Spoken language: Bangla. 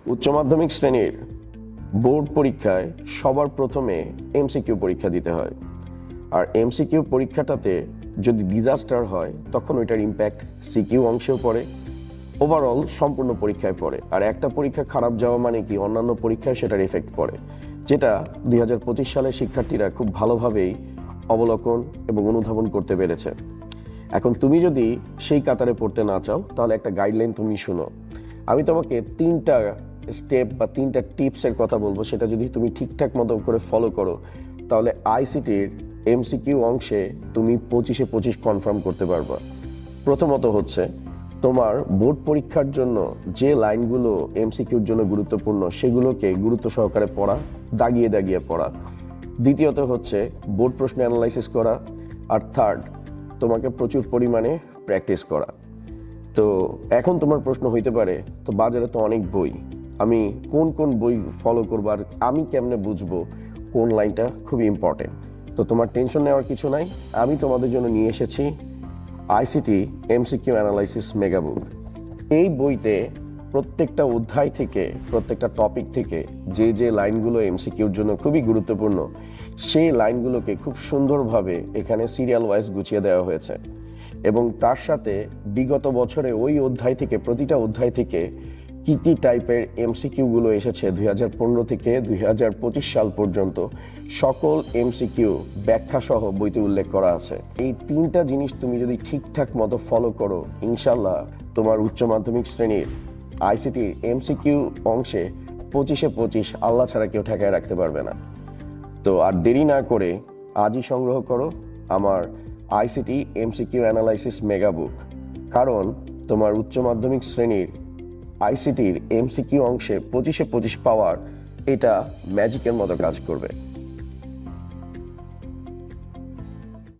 উচ্চ মাধ্যমিক শ্রেণীর বোর্ড পরীক্ষায় সবার প্রথমে এমসিকিউ পরীক্ষা দিতে হয়। আর এমসিকিউ পরীক্ষাটাতে যদি ডিজাস্টার হয় তখন ওইটার ইম্প্যাক্ট সিকিউ অংশেও পড়ে, ওভারঅল সম্পূর্ণ পরীক্ষায় পড়ে। আর একটা পরীক্ষা খারাপ যাওয়া মানে কি অন্যান্য পরীক্ষায় সেটার এফেক্ট পড়ে, যেটা 2025 সালের শিক্ষার্থীরা খুব ভালোভাবেই অবলোকন এবং অনুধাবন করতে পেরেছে। এখন তুমি যদি সেই কাতারে পড়তে না চাও তাহলে একটা গাইডলাইন তুমি শুনো। আমি তোমাকে 3টা স্টেপ বা 3টা টিপসের কথা বলবো, সেটা যদি তুমি ঠিকঠাক মতো করে ফলো করো তাহলে আইসিটির এমসিকিউ অংশে তুমি 25-25 কনফার্ম করতে পারবা। প্রথমত হচ্ছে তোমার বোর্ড পরীক্ষার জন্য যে লাইনগুলো এমসিকিউর জন্য গুরুত্বপূর্ণ সেগুলোকে গুরুত্ব সহকারে পড়া, দাগিয়ে দাগিয়ে পড়া। দ্বিতীয়ত হচ্ছে বোর্ড প্রশ্ন অ্যানালাইসিস করা। আর থার্ড, তোমাকে প্রচুর পরিমাণে প্র্যাকটিস করা। তো এখন তোমার প্রশ্ন হইতে পারে, তো বাজারে তো অনেক বই, আমি কোন কোন বই ফলো করবো আর আমি কেমনে বুঝবো কোন লাইনটা খুবই ইম্পর্টেন্ট? তো তোমার টেনশন নেওয়ার কিছু নাই, আমি তোমাদের জন্য নিয়ে এসেছি আইসিটি এমসিকিউ অ্যানালাইসিস মেগা বুক। এই বইতে প্রত্যেকটা অধ্যায় থেকে, প্রত্যেকটা টপিক থেকে যে যে লাইনগুলো এমসিকিউর জন্য খুবই গুরুত্বপূর্ণ সেই লাইনগুলোকে খুব সুন্দরভাবে এখানে সিরিয়াল ওয়াইজ গুছিয়ে দেওয়া হয়েছে। এবং তার সাথে বিগত বছরে ওই অধ্যায় থেকে, প্রতিটা অধ্যায় থেকে কি কি টাইপের এমসিকিউগুলো এসেছে 2015 থেকে 2025 সাল পর্যন্ত সকল এমসিকিউ ব্যাখ্যা সহ বইতে উল্লেখ করা আছে। এই 3টা জিনিস তুমি যদি ঠিকঠাক মতো ফলো করো, ইনশাল্লাহ তোমার উচ্চ মাধ্যমিক শ্রেণীর আইসিটি এমসিকিউ অংশে 25-25 আল্লাহ ছাড়া কেউ ঠেকায় রাখতে পারবে না। তো আর দেরি না করে আজই সংগ্রহ করো আমার আইসিটি এমসিকিউ অ্যানালাইসিস মেগা বুক, কারণ তোমার উচ্চ মাধ্যমিক শ্রেণীর আইসিটির এমসিকিউ অংশে 25-25 পাওয়ার এটা ম্যাজিকের মতো কাজ করবে।